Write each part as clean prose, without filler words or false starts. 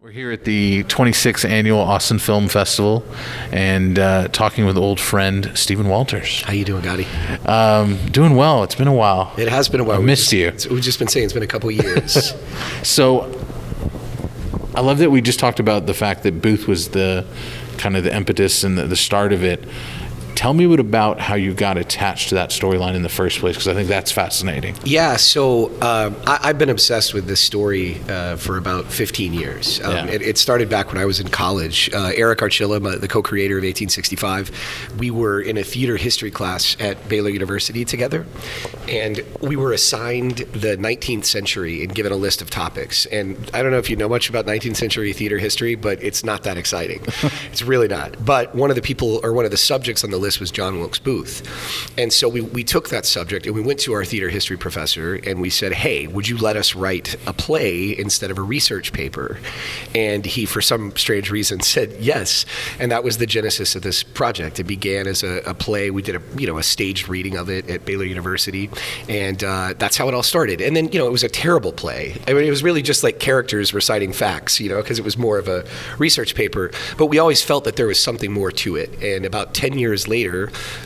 We're here at the 26th Annual Austin Film Festival and talking with old friend Stephen Walters. How you doing, Gotti? Doing well. It's been a while. It has been a while. I missed you. We've just been saying it's been a couple of years. So I love that we just talked about the fact that Booth was the kind of the impetus and the start of it. Tell me about how you got attached to that storyline in the first place, because I think that's fascinating. Yeah, so I've been obsessed with this story for about 15 years. It started back when I was in college. Eric Archilla, the co-creator of 1865, we were in a theater history class at Baylor University together, and we were assigned the 19th century and given a list of topics. And I don't know if you know much about 19th century theater history, but it's not that exciting. It's really not. But one of the subjects on the list was John Wilkes Booth. And so we took that subject and we went to our theater history professor and we said, hey, would you let us write a play instead of a research paper? And he, for some strange reason, said yes. And that was the genesis of this project. It began as a play. We did a staged reading of it at Baylor University. And that's how it all started. And then, it was a terrible play. I mean, it was really just like characters reciting facts, because it was more of a research paper. But we always felt that there was something more to it. And about 10 years later,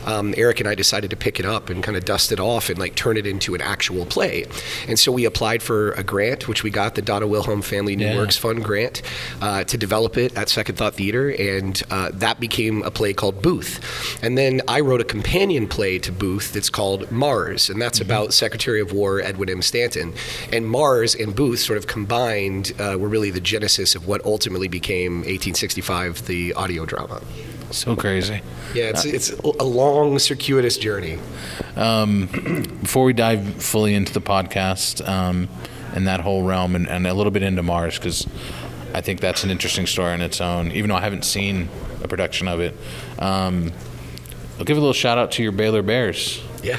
Eric and I decided to pick it up and kind of dust it off and turn it into an actual play. And so we applied for a grant, which we got, the Donna Wilhelm Family New Works Fund grant, to develop it at Second Thought Theater, and that became a play called Booth. And then I wrote a companion play to Booth that's called Mars, and that's about Secretary of War Edwin M. Stanton. And Mars and Booth sort of combined were really the genesis of what ultimately became 1865, the audio drama. So crazy. Yeah, it's a long, circuitous journey. Before we dive fully into the podcast and that whole realm and a little bit into Mars, because I think that's an interesting story on its own, even though I haven't seen a production of it. I'll give a little shout out to your Baylor Bears. Yeah,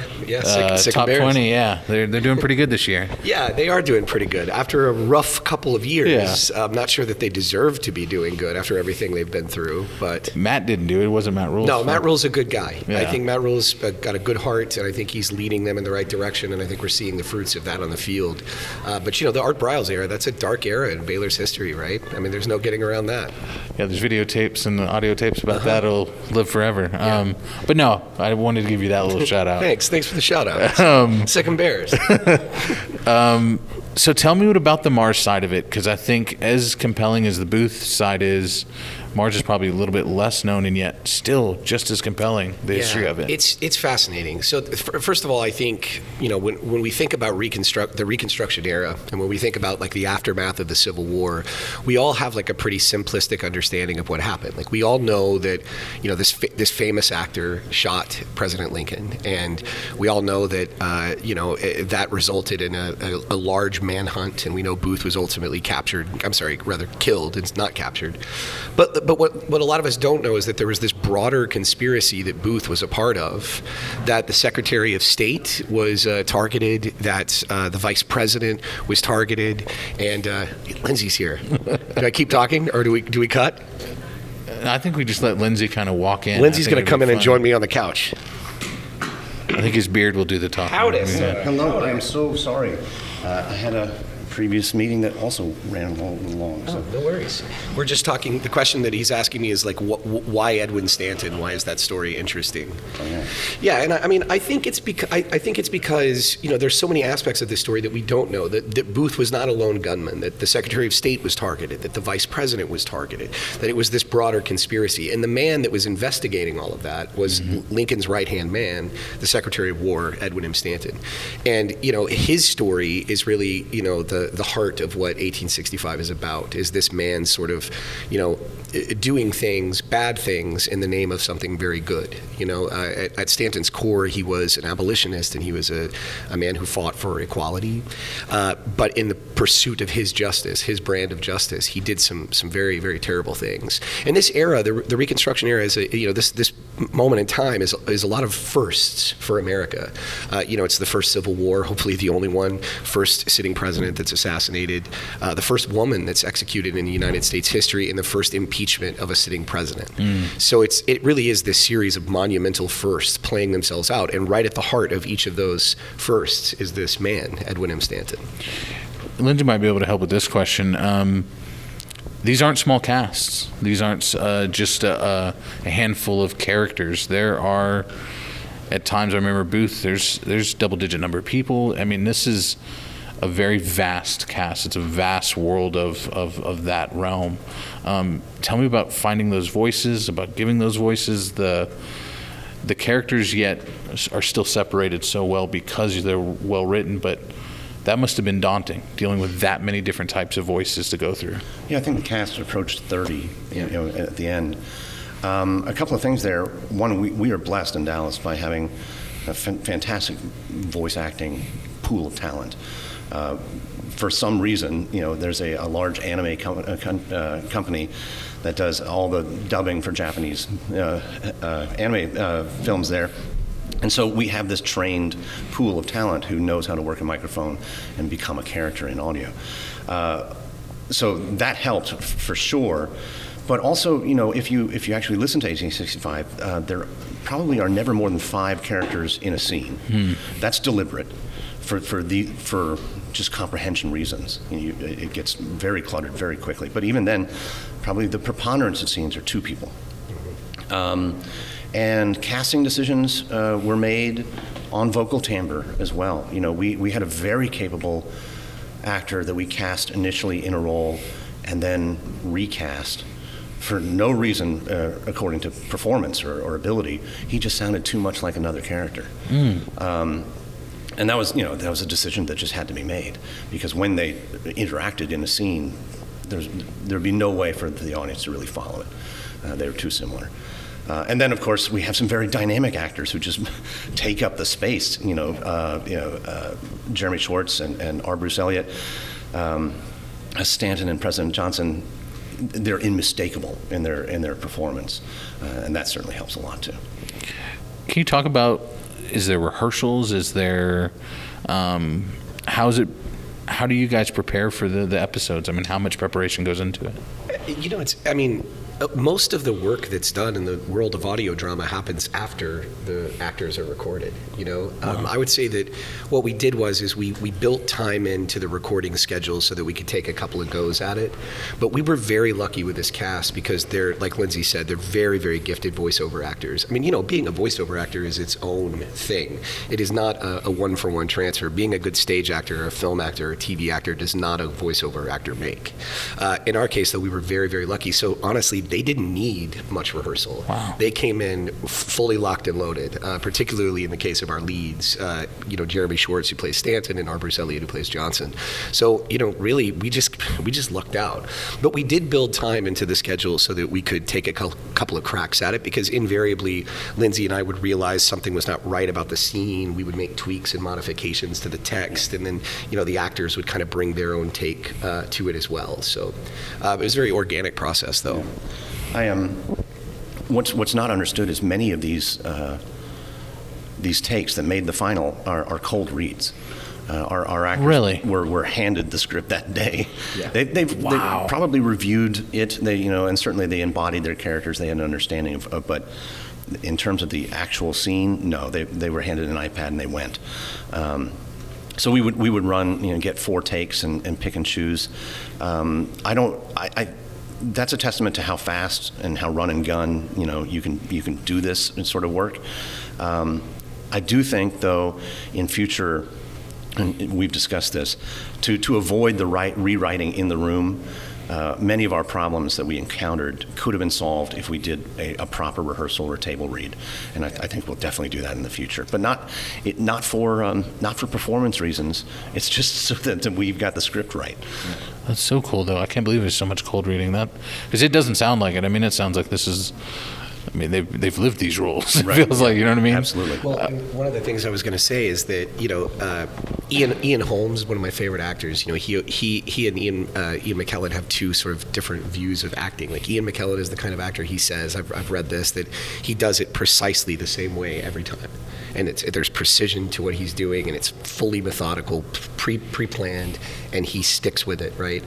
sick top Bears. 20, yeah. They're doing pretty good this year. Yeah, they are doing pretty good. After a rough couple of years, I'm not sure that they deserve to be doing good after everything they've been through. But Matt didn't do it. It wasn't Matt Rule's fault. Matt Rule's a good guy. Yeah. I think Matt Rule's got a good heart, and I think he's leading them in the right direction, and I think we're seeing the fruits of that on the field. But, the Art Briles era, that's a dark era in Baylor's history, right? I mean, there's no getting around that. Yeah, there's videotapes and audio tapes about that. It'll live forever. Yeah. But no, I wanted to give you that little shout out. Thanks for the shout out. Second Bears. So tell me about the Mars side of it, because I think as compelling as the Booth side is, Mars is probably a little bit less known and yet still just as compelling, the history of it. It's fascinating. So first of all, I think, when we think about the Reconstruction era and when we think about the aftermath of the Civil War, we all have a pretty simplistic understanding of what happened. We all know that, this famous actor shot President Lincoln, and we all know that, that resulted in a large manhunt, and we know Booth was ultimately killed. It's not captured. But what a lot of us don't know is that there was this broader conspiracy that Booth was a part of, that the Secretary of State was targeted, that the Vice President was targeted, and Lindsay's here. Do I keep talking, or do we cut? I think we just let Lindsay kind of walk in. Lindsay's going to come in and join me on the couch. I think his beard will do the talking. Hello, I'm so sorry. I had a previous meeting that also ran a little long. So. No worries. We're just talking. The question that he's asking me is why Edwin Stanton? Why is that story interesting? Oh, yeah. Yeah, and I think it's because there's so many aspects of this story that we don't know. That Booth was not a lone gunman. That the Secretary of State was targeted. That the Vice President was targeted. That it was this broader conspiracy. And the man that was investigating all of that was Lincoln's right-hand man, the Secretary of War, Edwin M. Stanton. And his story is really the heart of what 1865 is about, is this man sort of, doing bad things in the name of something very good. At Stanton's core, he was an abolitionist, and he was a man who fought for equality. But in the pursuit of his justice, his brand of justice, he did some very, very terrible things. And this era, the Reconstruction era, is this moment in time is a lot of firsts for America. It's the first Civil War, hopefully the only one, first sitting president that's assassinated, the first woman that's executed in United States history, and the first impeachment of a sitting president. So it really is this series of monumental firsts playing themselves out, and right at the heart of each of those firsts is this man, Edwin M. Stanton. Lindsay might be able to help with this question. these aren't small casts. These aren't just a handful of characters. There are, at times, I remember Booth, there's double-digit number of people. I mean, this is a very vast cast. It's a vast world of that realm. Tell me about finding those voices, about giving those voices. The characters yet are still separated so well because they're well written, but that must have been daunting, dealing with that many different types of voices to go through. Yeah, I think the cast approached 30 at the end. A couple of things there. One, we are blessed in Dallas by having a fantastic voice acting pool of talent. For some reason, there's a large anime company that does all the dubbing for Japanese anime films there. And so we have this trained pool of talent who knows how to work a microphone and become a character in audio. So that helped for sure. But also, if you actually listen to 1865, there probably are never more than 5 characters in a scene. That's deliberate for just comprehension reasons. It gets very cluttered very quickly. But even then, probably the preponderance of scenes are 2 people. And casting decisions were made on vocal timbre as well. We had a very capable actor that we cast initially in a role and then recast for no reason according to performance or ability. He just sounded too much like another character. And that was a decision that just had to be made, because when they interacted in a scene, there'd be no way for the audience to really follow it. They were too similar. And then, of course, we have some very dynamic actors who just take up the space. Jeremy Schwartz and R. Bruce Elliott, as Stanton and President Johnson. They're unmistakable in their performance, and that certainly helps a lot too. Can you talk about? Is there rehearsals? Is there? How do you guys prepare for the episodes? I mean, how much preparation goes into it? Most of the work that's done in the world of audio drama happens after the actors are recorded. I would say that what we did was we built time into the recording schedule so that we could take a couple of goes at it. But we were very lucky with this cast because they're, like Lindsay said, they're very, very gifted voiceover actors. I mean, being a voiceover actor is its own thing. It is not a one-for-one transfer. Being a good stage actor, or a film actor, or a TV actor does not a voiceover actor make. In our case, though, we were very, very lucky. So honestly, they didn't need much rehearsal. Wow. They came in fully locked and loaded, particularly in the case of our leads, Jeremy Schwartz, who plays Stanton, and R. Bruce Elliott, who plays Johnson. So, really, we just lucked out. But we did build time into the schedule so that we could take a couple of cracks at it, because invariably, Lindsay and I would realize something was not right about the scene. We would make tweaks and modifications to the text, and then, the actors would kind of bring their own take to it as well. So it was a very organic process, though. What's not understood is many of these takes that made the final are cold reads. Our actors really? were handed the script that day. Yeah. They've probably reviewed it. And certainly they embodied their characters. They had an understanding of, but in terms of the actual scene, no, they were handed an iPad and they went. So we would run, get 4 takes and pick and choose. That's a testament to how fast and how run and gun you can do this sort of work. I do think, though, in future, and we've discussed this, to avoid the rewriting in the room, many of our problems that we encountered could have been solved if we did a proper rehearsal or table read, and I think we'll definitely do that in the future. But not for performance reasons. It's just so that we've got the script right. That's so cool, though. I can't believe there's so much cold reading that, because it doesn't sound like it. I mean, it sounds like this is. I mean, they've lived these roles. Right. It feels like, you know what I mean? Absolutely. Well, one of the things I was going to say is that Ian Holmes, one of my favorite actors. He and Ian McKellen have 2 sort of different views of acting. Like, Ian McKellen is the kind of actor, he says, I've read this, that he does it precisely the same way every time. and there's precision to what he's doing, and it's fully methodical, pre-planned, and he sticks with it, right?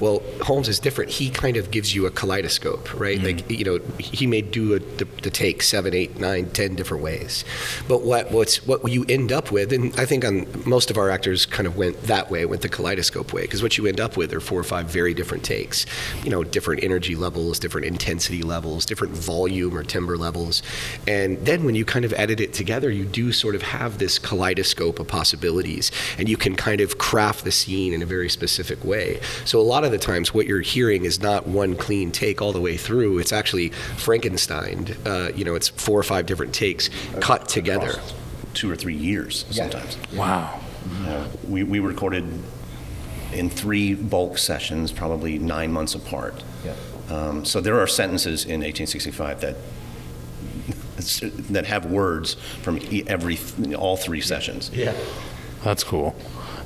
Well, Holmes is different. He kind of gives you a kaleidoscope, right? Like, you know, he may do the take 7, 8, 9, 10 different ways, but what you end up with, and I think on most of our actors kind of went that way, went the kaleidoscope way, because what you end up with are 4 or 5 very different takes, you know, different energy levels, different intensity levels, different volume or timbre levels, and then when you kind of edit it together, you do sort of have this kaleidoscope of possibilities, and you can kind of craft the scene in a very specific way. So a lot of the times what you're hearing is not one clean take all the way through. It's actually Frankenstein. You know, it's 4 or 5 different takes cut together. Across 2 or 3 years sometimes. Wow. We recorded in 3 bulk sessions, probably 9 months apart. So there are sentences in 1865 that have words from all 3 sessions. Yeah. That's cool.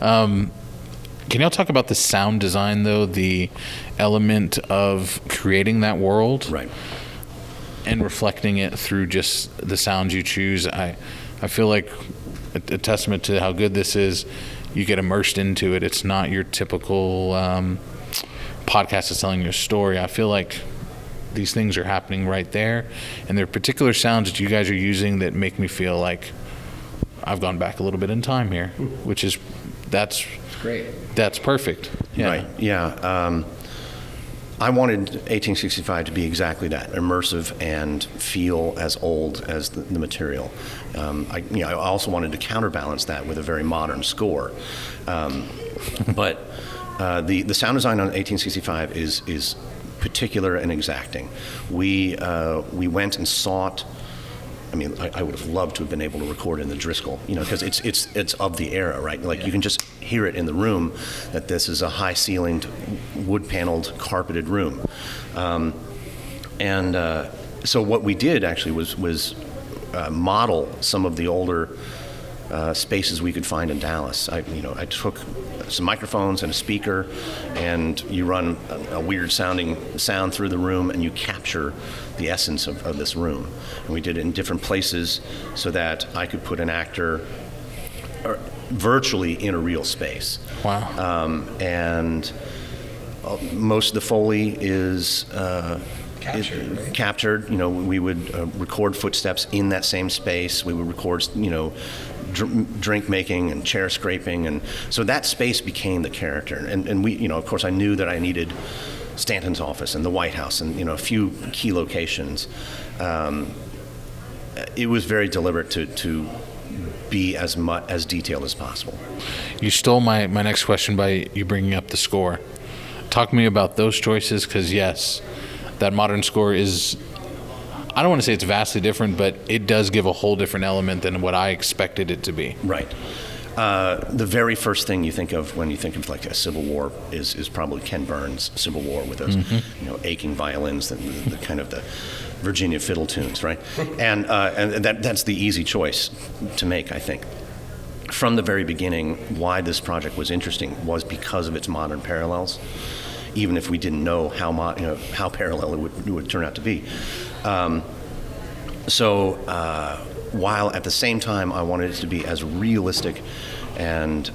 Can y'all talk about the sound design, though, the element of creating that world, Right. and reflecting it through just the sounds you choose? I feel like a testament to how good this is. You get immersed into it. It's not your typical podcast that's telling your story. I feel like these things are happening right there, and there are particular sounds that you guys are using that make me feel like I've gone back a little bit in time here, which is that's Great. That's perfect. Yeah. Right. Yeah. I wanted 1865 to be exactly that, immersive and feel as old as the material. I also wanted to counterbalance that with a very modern score. But the sound design on 1865 is particular and exacting. We went and sought. I mean, I would have loved to have been able to record in the Driscoll, you know, because it's of the era, right? Like, you can just hear it in the room that this is a high-ceilinged, wood-paneled, carpeted room. So what we did actually was model some of the older spaces we could find in Dallas. I took some microphones and a speaker, and you run a weird sounding sound through the room, and you capture the essence of this room. And we did it in different places so that I could put an actor virtually in a real space. Wow. And most of the Foley is Captured, right? captured. You know, we would record footsteps in that same space. We would record, you know, drink making and chair scraping, and so that space became the character. And we, you know, of course, I knew that I needed Stanton's office and the White House and, you know, a few key locations. It was very deliberate to be as detailed as possible. You stole my next question by you bringing up the score. Talk to me about those choices, because yes, that modern score is, I don't want to say it's vastly different, but it does give a whole different element than what I expected it to be. Right. The very first thing you think of when you think of like a Civil War is probably Ken Burns' Civil War with those, you know, aching violins, the kind of the Virginia fiddle tunes, right? And that's the easy choice to make, I think. From the very beginning, why this project was interesting was because of its modern parallels, even if we didn't know how parallel it would turn out to be. While at the same time I wanted it to be as realistic and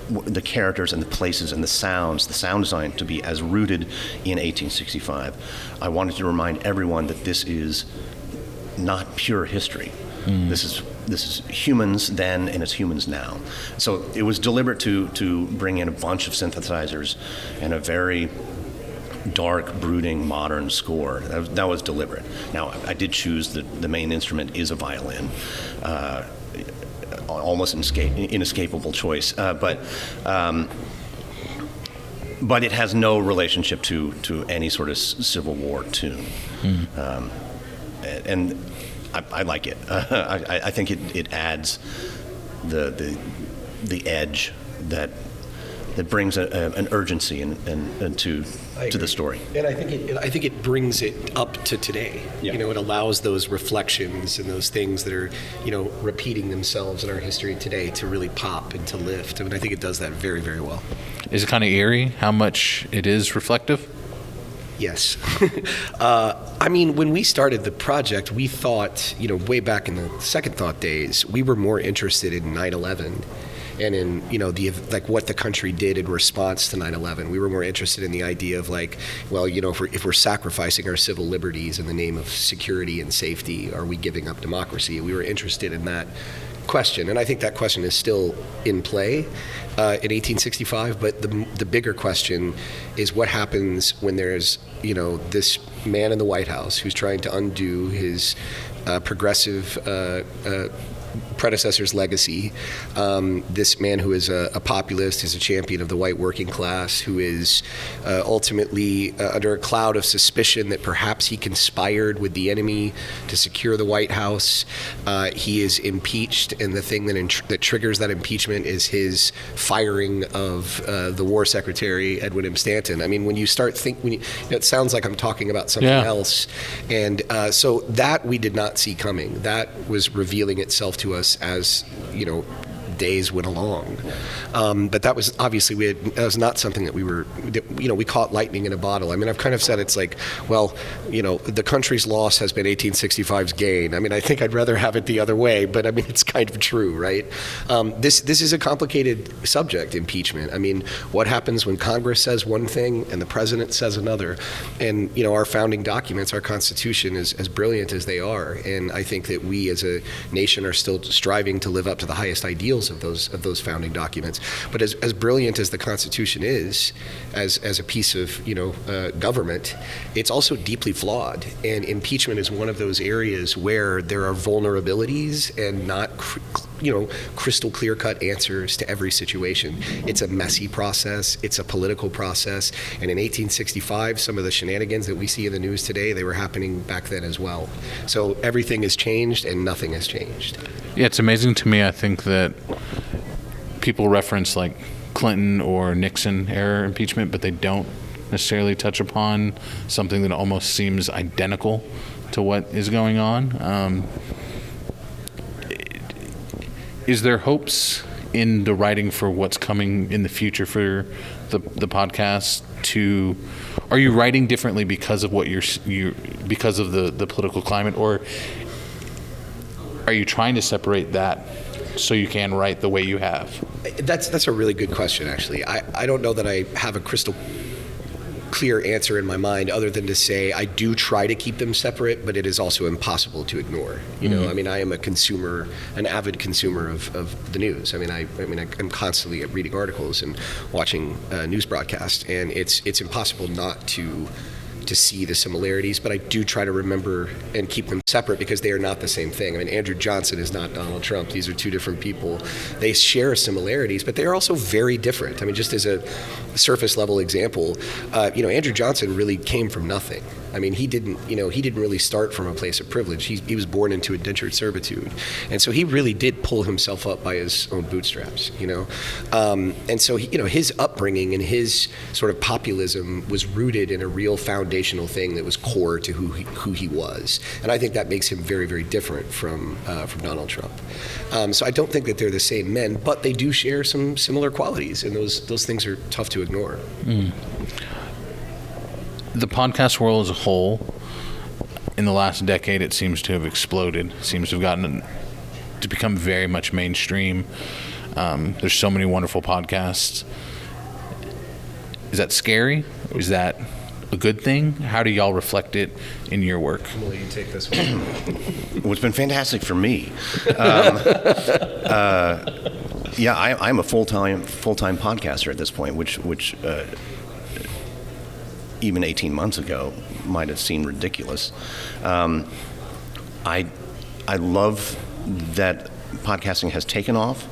the characters and the places and the sound design to be as rooted in 1865, I wanted to remind everyone that this is not pure history. This is humans then and it's humans now. So it was deliberate to bring in a bunch of synthesizers and a very dark, brooding, modern score. That was deliberate. Now, I did choose the main instrument is a violin, almost inescapable choice, but it has no relationship to any sort of Civil War tune, and I like it. I think it adds the edge that brings an urgency and to the story. And I think it brings it up to today. Yeah. You know, it allows those reflections and those things that are, you know, repeating themselves in our history today to really pop and to lift. I mean, I think it does that very, very well. Is it kind of eerie how much it is reflective? Yes. I mean, when we started the project, we thought, way back in the Second Thought days, we were more interested in 9/11 and in, what the country did in response to 9/11. We were more interested in the idea of if we're sacrificing our civil liberties in the name of security and safety, are we giving up democracy? We were interested in that question, and I think that question is still in play in 1865. But the bigger question is what happens when there's this man in the White House who's trying to undo his progressive predecessor's legacy. This man who is a populist, is a champion of the white working class, who is ultimately under a cloud of suspicion that perhaps he conspired with the enemy to secure the White House. He is impeached, and the thing that triggers that impeachment is his firing of the War Secretary, Edwin M. Stanton. I mean, when you start thinking, it sounds like I'm talking about something else. And so that we did not see coming. That was revealing itself to us as days went along, but that was obviously that was not something that we caught lightning in a bottle. I mean, I've kind of said it's like, well, the country's loss has been 1865's gain. I mean, I think I'd rather have it the other way, but I mean, it's kind of true, right? This is a complicated subject, impeachment. I mean, what happens when Congress says one thing and the president says another? And our founding documents, our Constitution, is as brilliant as they are, and I think that we as a nation are still striving to live up to the highest ideals of those founding documents. But as brilliant as the Constitution is, as a piece of government, it's also deeply flawed. And impeachment is one of those areas where there are vulnerabilities and not crystal clear-cut answers to every situation. It's a messy process. It's a political process. And in 1865, some of the shenanigans that we see in the news today, they were happening back then as well. So everything has changed and nothing has changed. Yeah, it's amazing to me. I think that people reference like Clinton or Nixon era impeachment, but they don't necessarily touch upon something that almost seems identical to what is going on. Is there hopes in the writing for what's coming in the future for the podcast? Are you writing differently because of what because of the political climate, or are you trying to separate that so you can write the way you have? That's a really good question, actually. I don't know that I have a crystal clear answer in my mind, other than to say I do try to keep them separate, but it is also impossible to ignore. I mean, I am an avid consumer of the news. I mean, I'm constantly reading articles and watching news broadcasts, and it's impossible not to see the similarities, but I do try to remember and keep them separate because they are not the same thing. I mean, Andrew Johnson is not Donald Trump. These are two different people. They share similarities, but they are also very different. I mean, just as a surface level example, Andrew Johnson really came from nothing. I mean, he didn't really start from a place of privilege. He was born into indentured servitude, and so he really did pull himself up by his own bootstraps. And so his upbringing and his sort of populism was rooted in a real foundational thing that was core to who he was, and I think that makes him very, very different from Donald Trump. So I don't think that they're the same men, but they do share some similar qualities, and those things are tough to ignore. The podcast world as a whole, in the last decade, it seems to have exploded. Seems to have gotten to become very much mainstream. There's so many wonderful podcasts. Is that scary? Is that a good thing? How do y'all reflect it in your work? Will you take this one? Well, it's been fantastic for me. I'm a full-time podcaster at this point, which even 18 months ago might have seemed ridiculous. I love that podcasting has taken off.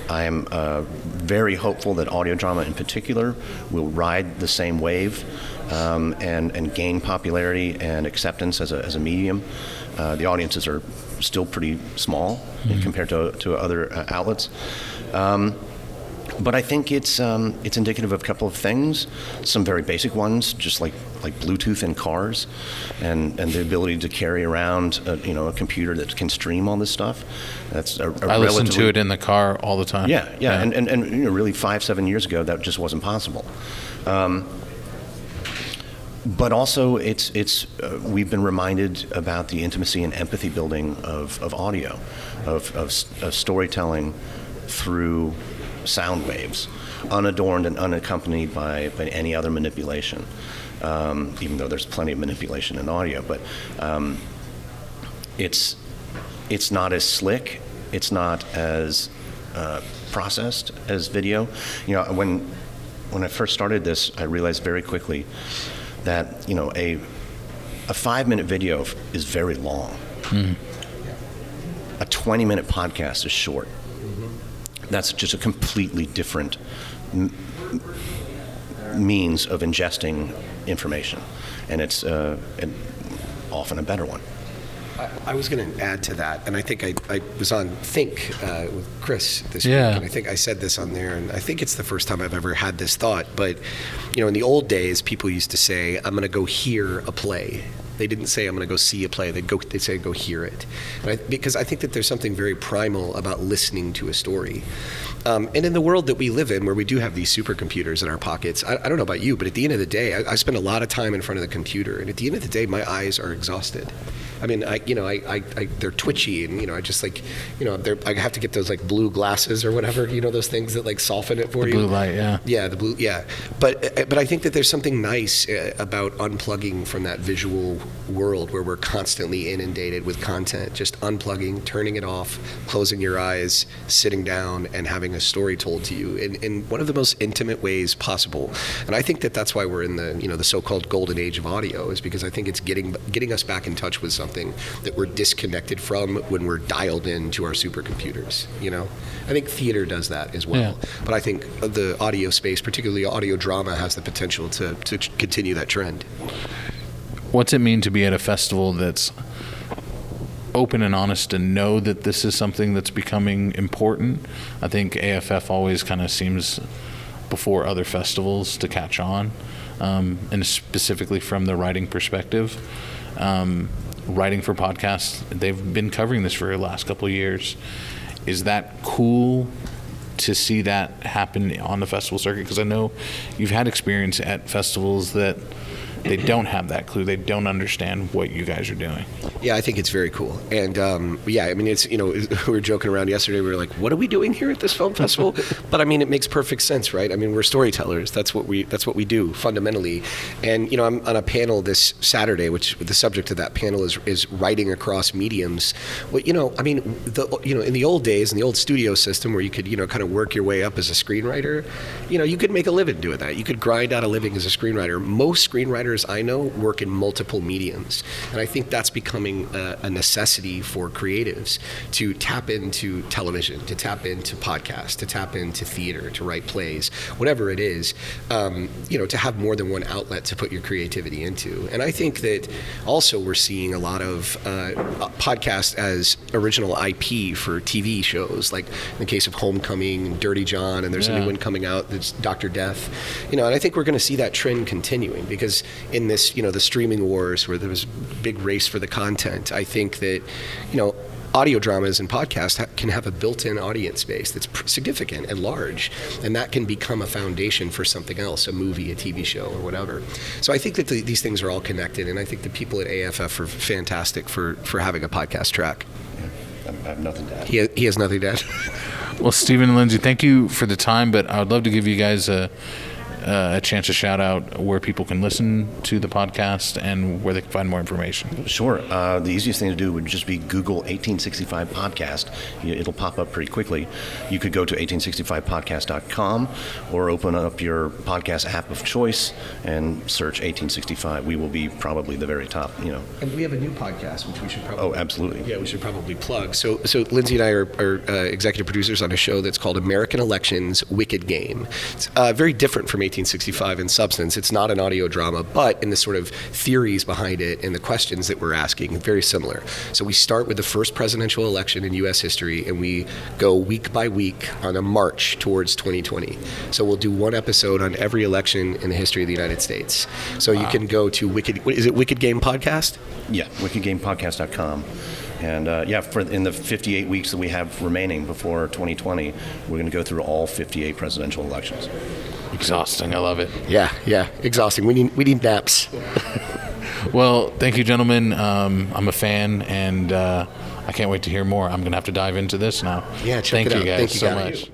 I am very hopeful that audio drama in particular will ride the same wave and gain popularity and acceptance as a medium. The audiences are still pretty small compared to other outlets. But I think it's indicative of a couple of things. Some very basic ones, just like Bluetooth in cars, and the ability to carry around a computer that can stream all this stuff. That's I listen to it in the car all the time. Yeah. And really 5-7 years ago that just wasn't possible. But also, we've been reminded about the intimacy and empathy building of audio, of storytelling through sound waves, unadorned and unaccompanied by any other manipulation. Even though there's plenty of manipulation in audio, but it's not as slick, it's not as processed as video. You know, when I first started this, I realized very quickly that, you know, a 5-minute video is very long. A 20-minute podcast is short. That's just a completely different means of ingesting information, and it's often a better one. I was going to add to that, and I think I was on Think with Chris this Yeah. week, and I think I said this on there, and I think it's the first time I've ever had this thought. But, you know, in the old days, people used to say, "I'm going to go hear a play." They didn't say, "I'm going to go see a play." They'd say, "Go hear it," because I think that there's something very primal about listening to a story. And in the world that we live in, where we do have these supercomputers in our pockets, I don't know about you, but at the end of the day, I spend a lot of time in front of the computer, and at the end of the day, my eyes are exhausted. I mean, they're twitchy, and, you know, I just, like, you know, I have to get those, like, blue glasses or whatever, you know, those things that, like, soften it for you. Blue light, yeah. Yeah, the blue, yeah. But I think that there's something nice about unplugging from that visual world where we're constantly inundated with content, just unplugging, turning it off, closing your eyes, sitting down, and having a story told to you in one of the most intimate ways possible. And I think that that's why we're in the, you know, the so-called golden age of audio, is because I think it's getting us back in touch with something that we're disconnected from when we're dialed into our supercomputers. You know, I think theater does that as well. Yeah. But I think the audio space, particularly audio drama, has the potential to continue that trend. What's it mean to be at a festival that's open and honest and know that this is something that's becoming important? I think AFF always kind of seems before other festivals to catch on, and specifically from the writing perspective. Writing for podcasts, they've been covering this for the last couple of years. Is that cool to see that happen on the festival circuit? Because I know you've had experience at festivals that they don't have that clue. They don't understand what you guys are doing. Yeah, I think it's very cool. And yeah, I mean, it's, you know, we were joking around yesterday. We were like, what are we doing here at this film festival? But I mean, it makes perfect sense, right? I mean, we're storytellers. That's what we do fundamentally. And, you know, I'm on a panel this Saturday, which the subject of that panel is writing across mediums. Well, you know, I mean, in the old days, in the old studio system where you could, you know, kind of work your way up as a screenwriter, you know, you could make a living doing that. You could grind out a living as a screenwriter. Most screenwriters I know work in multiple mediums, and I think that's becoming a necessity for creatives to tap into television, to tap into podcasts, to tap into theater, to write plays, whatever it is, you know, to have more than one outlet to put your creativity into. And I think that also we're seeing a lot of podcasts as original IP for TV shows, like in the case of Homecoming, Dirty John, and there's a new one coming out that's Dr. Death. You know, and I think we're going to see that trend continuing, because in this, you know, the streaming wars where there was a big race for the content, I think that, you know, audio dramas and podcasts can have a built-in audience base that's significant and large, and that can become a foundation for something else, a movie, a TV show, or whatever. So I think that these things are all connected, and I think the people at AFF are fantastic for having a podcast track. Yeah, I have nothing to add. He has nothing to add. Well, Stephen and Lindsay, thank you for the time, but I would love to give you guys a chance to shout out where people can listen to the podcast and where they can find more information. Sure. The easiest thing to do would just be Google 1865 Podcast. It'll pop up pretty quickly. You could go to 1865podcast.com or open up your podcast app of choice and search 1865. We will be probably the very top, you know. And we have a new podcast, which we should probably... Oh, absolutely. Yeah, we should probably plug. So Lindsay and I are executive producers on a show that's called American Elections Wicked Game. It's very different from 1865 in substance. It's not an audio drama, but in the sort of theories behind it and the questions that we're asking, very similar. So we start with the first presidential election in U.S. history, and we go week by week on a march towards 2020. So we'll do one episode on every election in the history of the United States. So you can go to Wicked Game Podcast? Yeah, wickedgamepodcast.com. And in the 58 weeks that we have remaining before 2020, we're going to go through all 58 presidential elections. Exhausting. I love it. Yeah, exhausting. We need naps. Well, thank you, gentlemen. I'm a fan, and I can't wait to hear more. I'm going to have to dive into this now. Yeah, check thank it you out. guys Thank you, so guys. much.